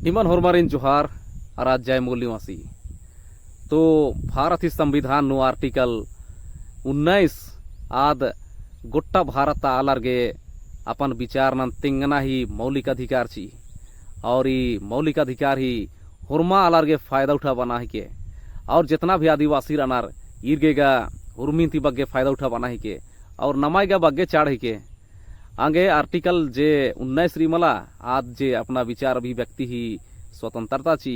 निमन होरमारिन जोहार आराज जय मूल निवासी। तो भारत ही संविधान नु आर्टिकल 19 आद गोट्टा भारत आलर्गे अपन विचार नन तिंगना ही मौलिक अधिकार ची और ये मौलिक अधिकार ही हुरमा आलर्गे फायदा उठा बना ही के और जितना भी आदिवासी रनार इर्गेगा हुरमिंती बग्गे फायदा उठा बना ही के और नमाइगा बग्गे चाड़ ही के आगे आर्टिकल जे 19 रिमला आज जे अपना विचार अभिव्यक्ति ही स्वतंत्रता ची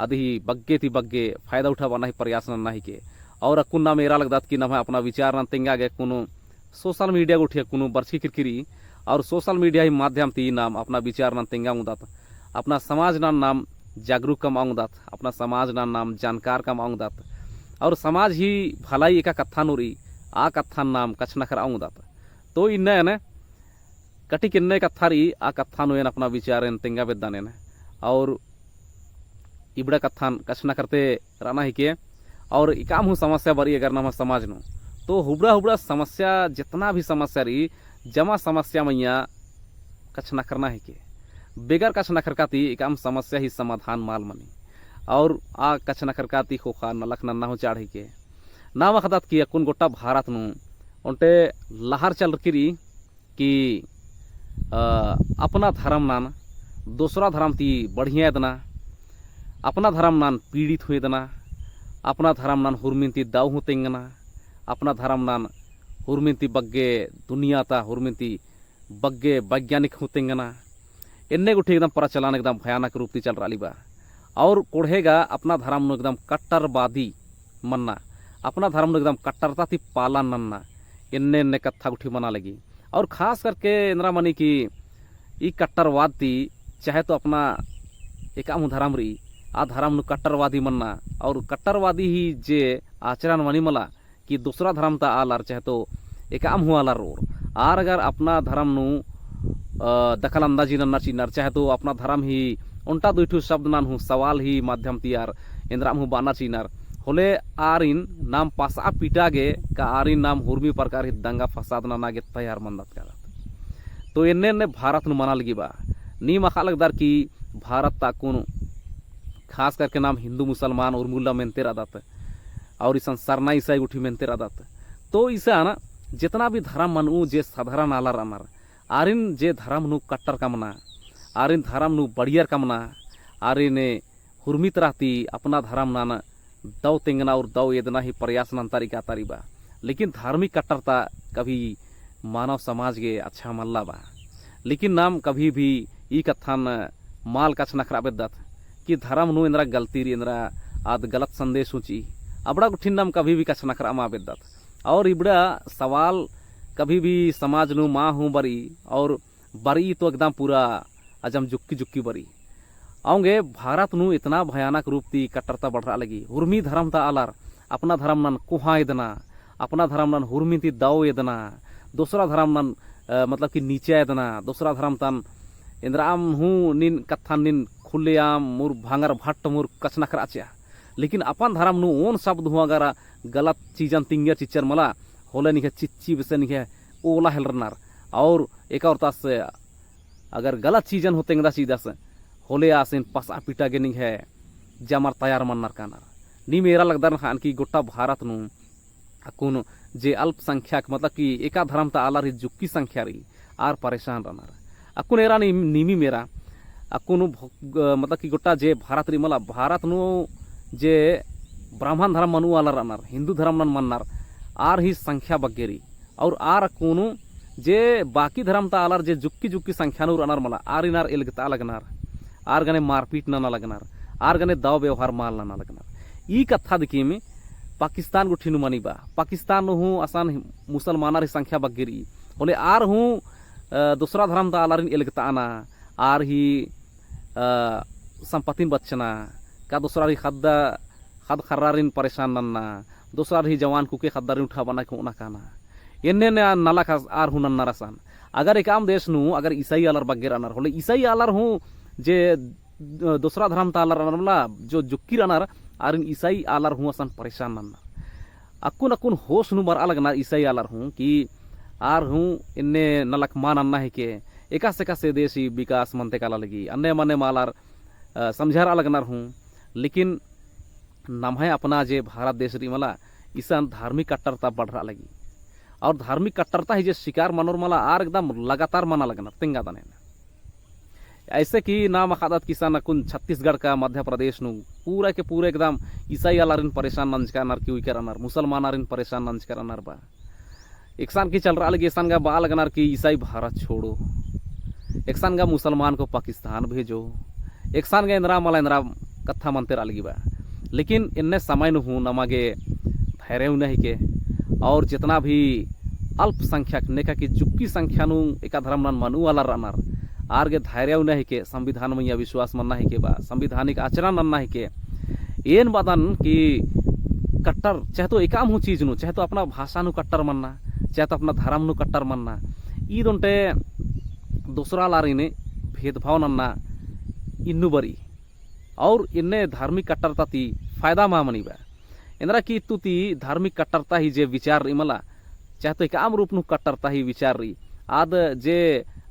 आदि ही बग्गे ती बग्गे फायदा उठा बना ही प्रयास नन्ना ही के और अकुन ना मेरा लगदात कि ना अपना विचार न तेंगा गे कुनो सोशल मीडिया उठे कुनो बर्ची किरकिरी और सोशल मीडिया ही माध्यम ती नाम अपना विचार न तेंगा उदात अपना समाज नाम जागरूक कम आऊंदात अपना समाज नाम जानकार कम आऊंदात और समाज ही भलाई एका कथा नूरी आ कथा नाम कछ नखर आऊंदात तो इन्ने कटी किन्ने कथारी आ कथा नुएन अपना विचार तेंगा बेदाने और इबड़ा कथान कछ न करते राना ही के और इकाम हूँ समस्या बरी अगर ना समाज नु तो हुबड़ा हुबड़ा समस्या जितना भी समस्या रही जमा समस्या मैया कछ न करना है के बेगर कछ न करकाती इकाम समस्या ही समाधान माल मनी और आ कछ न करकाती खोखा नलख नन्ना हो चाढ़ी के ना वखदात की अकुन गोटा भारत नु उनटे लहर चल रही कि अपना धर्म नान दूसरा धर्म ती बढ़िया दना अपना धर्म नान पीड़ित हुए दना अपना धर्म नान हुरमिंती दाव हूँ तेंगना अपना धर्म नान हुरमिंती बग्गे दुनिया ता हुरमिंती बग्गे वैज्ञानिक हूँ तेंगना इन्ने गुठी एकदम प्रचलन एकदम भयानक रूप ती चल रही बा और कोढ़ेगा अपना धर्म नु एकदम कट्टरवादी मन्ना अपना धर्म नु एकदम कट्टरता ती पालन नन्ना इन्ने इन्ने कत्था गुठी मना लगी और खास करके इंदिरा मनी की ई कट्टरवाद ती चाहे तो अपना एकाम धर्म रही आ धर्म नु कट्टरवादी मन्ना और कट्टरवादी ही जे आचरण मनी मला कि दूसरा धर्म ता आलार चाहे तो एकाम हुआ आलार और आर अगर अपना धर्म नु दखल अंदाजी नन्ना चीनार चाहे तो अपना धर्म ही उल्टा दुइठू शब्द नान हूँ सवाल ही माध्यम तियार इंद्राम हूँ बाना चीनार होले आरिन नाम पासा पीटागे का आरिन नाम हुर्मी प्रकार ही दंगा फसाद नागे तैयार मंदत का तो इन्ने भारत नु मना लगी बा नी मखा लगदार की भारत ताकुन खास करके नाम हिंदू मुसलमान और मुल्ला मेनते रादात और इस सरना ईसाई उठी मेनते रादात तो ईसा ना जितना भी धर्म मनू जे साधारण आला रानार आरिन जे धर्म नु कट्टर कमना आरिन धर्म नु बढ़ियर कमना आरिन हुरमित रहती अपना धर्म नाना दव तेंगना और दव येदना ही प्रयास नंतारी का तारीबा लेकिन धार्मिक कट्टरता कभी मानव समाज के अच्छा मल्ला बा लेकिन नाम कभी भी ई कथान माल कछ नखरा बेदत कि धर्म नु इंद्रा गलती री इंद्रा आद गलत संदेश ऊँची अबड़ा गुठिन नाम कभी भी कछ नखरा मा बेदत और इबड़ा सवाल कभी भी समाज नु माँ हूँ बरी और बरी तो एकदम पूरा अजम जुक्की जुक्की बरी आऊंगे भारत नु इतना भयानक रूप ती कट्टरता बढ़ रहा लगी हुर्मी धर्म ता आलार अपना धर्म नन कुहा एदना अपना धर्म नन हुर्मी ती दाव एदना दूसरा धर्म नन मतलब कि नीचे एदना दूसरा धर्म तन इंद्राम हूँ निन कथान निन खुलेआम मुर भांगर भट्ट मुर कछ नखरा आचा लेकिन अपन धर्म नु ओन शब्द हुआ अगर गलत चीजन तिंगे चिच्चर मला होले निके चिच्ची बसे निके ओला हेलरनार और एक और तास अगर गलत चीजन होते इंदा सीधा से होले आसिन पसा पीटा गे नहीं है जमर तैयार मन्नर कानार नी मेरा लगदार खान की गोटा भारत नु अकुन जे अल्पसंख्यक मतलब कि एका धर्म ता आलार ही जुक्की संख्या रही आर परेशान रहनार अकुन एरा नीमी मेरा अकुन मतलब कि गोटा जे भारत री मला भारत नु जे ब्राह्मण धर्म मनु आला रहनार हिंदू धर्म नन मन्नार आर ही संख्या बग्गेरी और आर अकुनु जे बाकी धर्म ता आलार जे जुक्की जुक्की संख्या नु रहनार मला आर इनार एलगता लगनार आर गने मारपीट ना लगनार आर गने दाव व्यवहार माल ना लगनार ई कथा देखी में पाकिस्तान गुठी नु मनी बा पाकिस्तान हूँ आसान मुसलमानार संख्या बग्गेरी बोले आर हूँ दूसरा धर्म ता आलारिन एलगता आना आर ही संपत्ति बचना का दूसरा ही खद खर्रारिन परेशान नन्ना दूसरा ही जवान कुके खद्दारिन उठा बना के उना काना इन्ने नाला का आर हूँ नन्ना रसान अगर एक आम देश नु अगर ईसाई आलार बग्गेर आनार होले ईसाई आलार हूँ जे दूसरा धर्म ता आलार आनार जो जुक्की आनार आर ईसाई आलार हूँ असन परेशान नन्ना अकुन अकुन होश नु मर अलग ना ईसाई आलार हूँ कि आर हूँ इन्ने नलक मान अन्ना है के एका से देश ही विकास मनते काला लगी अन्य मने मालार समझार अलगनार हूँ। लेकिन नम्हे अपना जे भारत देश री मला ईसान धार्मिक कट्टरता बढ़ रहा लगी और धार्मिक कट्टरता ही जे शिकार मनोर मला आर एकदम लगातार मना लगना तेंगा दाने ऐसे कि नाम अखादत किसान कुन छत्तीसगढ़ का मध्य प्रदेश नु पूरा के पूरे एकदम ईसाई अलारिन परेशान नंजकानार की करनार मुसलमान आरिन परेशान नंजकानार बा एक सान की चल रहा लगे सान गा बाल लगनार की ईसाई भारत छोड़ो, एक सान गा मुसलमान को पाकिस्तान भेजो, एक सान गा इंदिरा मला इंदिरा कथा मनते रहा लगी बा। लेकिन इन्ने समय नु हूँ नमागे धैर्य नहीं के और जितना भी अल्पसंख्यक नेका की जुक्की संख्या नु एका धर्म नन मनु वाला रनार आर गे धैर्य नहीं के संविधान में विश्वास मन नहीं के बा संविधानिक आचरण मन नहीं के एन बदन की कट्टर चाहे तो एकाम हूँ चीज नु चाहे तो अपना भाषा नु कट्टर मनना चाहे तो अपना धर्म नु कट्टर मनना ई दोंटे दूसरा लारिने भेदभाव नन्ना इन्नु बरी और इन्ने धार्मिक कट्टरता ती फायदा मा मनी बा इंद्रा की तू ती धार्मिक कट्टरता ही जे विचार री मला चाहे तो एकाम रूप नु कट्टरता ही विचार री आद जे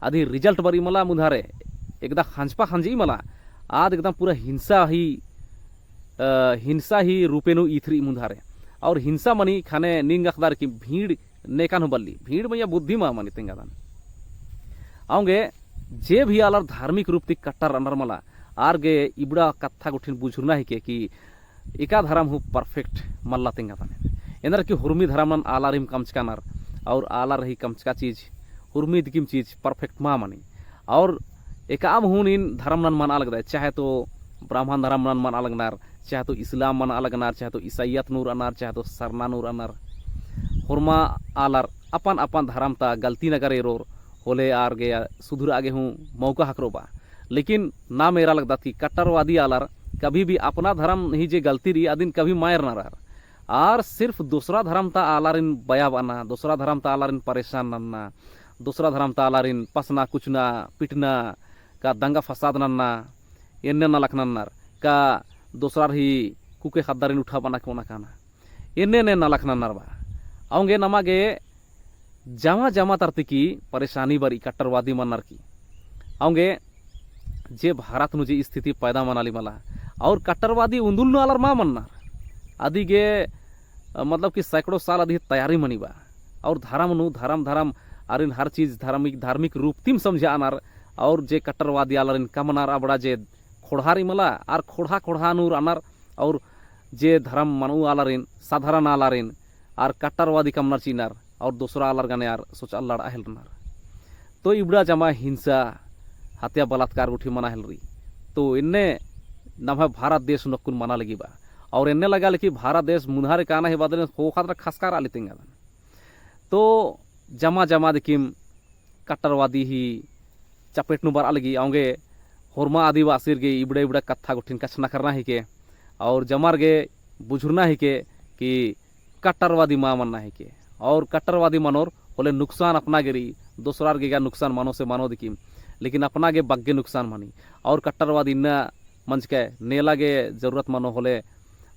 आधी रिजल्ट बरी मला मुधारे एकदा खांजपा खांजी मला आद एकदम पूरा हिंसा ही रूपेनु इथरी मुधारे और हिंसा मनी खाने निंग अखदार की भीड़ नेकानु बल्ली भीड़ में बुद्धि मा मनी तेंगादान आऊंगे जे भी आलर धार्मिक रूप ती कट्टर अनर मला आर गे इबड़ा कथा गुठिन बुझुरना ही के कि एका धर्म हूँ परफेक्ट मल्ला तेंगादान इंदर की हुर्मी धर्म नन आलारिम कमचकानार और आला रही कमचका चीज हुर्मी दिकिम चीज परफेक्ट मा मनी और एकाम हूँ इन धर्म नन मन अलग चाहे तो ब्राह्मण धर्म नन मन अलगनार चाहे तो इस्लाम मन अलगनार चाहे तो ईसाइयत नूर अनार चाहे तो सरना नूर अनार हुर्मा आलार अपन अपन धर्म ता गलती न करे रोर होले आर गे सुधुर आगे हूँ मौका हकरोबा। लेकिन ना मेरा लगता थी कट्टरवादी आलार कभी भी अपना धर्म ही जे गलती रही आदिन कभी मायर ना रहा आर सिर्फ दूसरा धर्म ता आलारिन बया बना दूसरा धर्म ता आलारिन परेशान नन्ना दूसरा धर्म ता आलारिन पसना कुचना पिटना का दंगा फसाद नन्ना इन्ने न लखनन्नार का दूसरा ही कुके खद्दारिन उठा बना कोना काना इन्ने ने न लखनन्नार बा आऊंगे नमागे जमा जमा तरती की परेशानी बरी कट्टरवादी मनर की आऊंगे जे भारत नु जे स्थिति पैदा मनाली मला और कट्टरवादी उंदुल नु आलर मा मननार आदि गे मतलब कि सैकड़ों साल आदि तैयारी मनी बा और धर्म नु धर्म आरिन हर चीज धार्मिक रूप तिम समझा अनार और जे कट्टरवादी आलरिन कमनार अबड़ा जे खोड़हारी मला आर खोड़ा नूर अनार और जे धर्म मनु आलरिन साधारण आलरिन आर कट्टरवादी कमनार चीनार और दूसरा आलर गाने आर सोचा लड़ा हेलनार तो इबड़ा जमा हिंसा हत्या बलात्कार उठी मना हेलरी तो इन्ने नम भारत देश नकुन मना लगी बा और इन्ने लगा कि भारत देश मुन्हारे काना ही बदले हो खातर खसकार आली तेंगा तो जमा जमा दिकिम कट्टरवादी ही चपेट नु बर लगी आऊंगे हुर्मा आदिवासी गे इबड़ा इबड़ा कथा गुठिन कछना करना ही के और जमार गे बुझुरना ही के कि कट्टरवादी मा मनना ही के और कट्टरवादी मनोर होले नुकसान अपना गिरी दूसरा गे नुकसान मानो से मानो दिकिम लेकिन अपना गे बग्गे नुकसान मानी और कट्टरवादी न मंच के नेला गे जरूरत मानो होले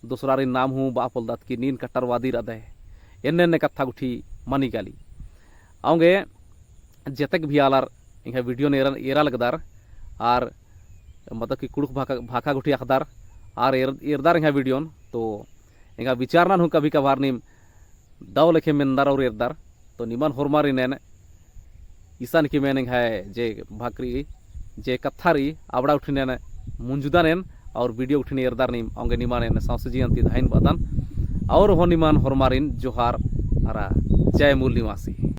दूसरा रे नाम हूँ बापोल दत की नीन कट्टरवादी रदे इन्ने कथा गुठी मनी गाली आऊंगे जतक भी आलार इंगा वीडियो ने एरा लगदार आर मतलब कि कुड़ुक भाका गुठी अखदार आर एरदार इंगा वीडियो तो इंगा विचारना हूँ कभी कभार निम दाव लेखे मेनदार और एरदार तो निमान हुरमारी नैन ईसान की मैंने है जे भाकरी जे कत्थारी आबड़ा उठी नैन मुंजुदा नैन और वीडियो उठी एरदार निम आंगे निमान नैन सांसजी अंति धाइन बदन और हो निमान हुरमारिन जोहार आरा जय मूल निवासी।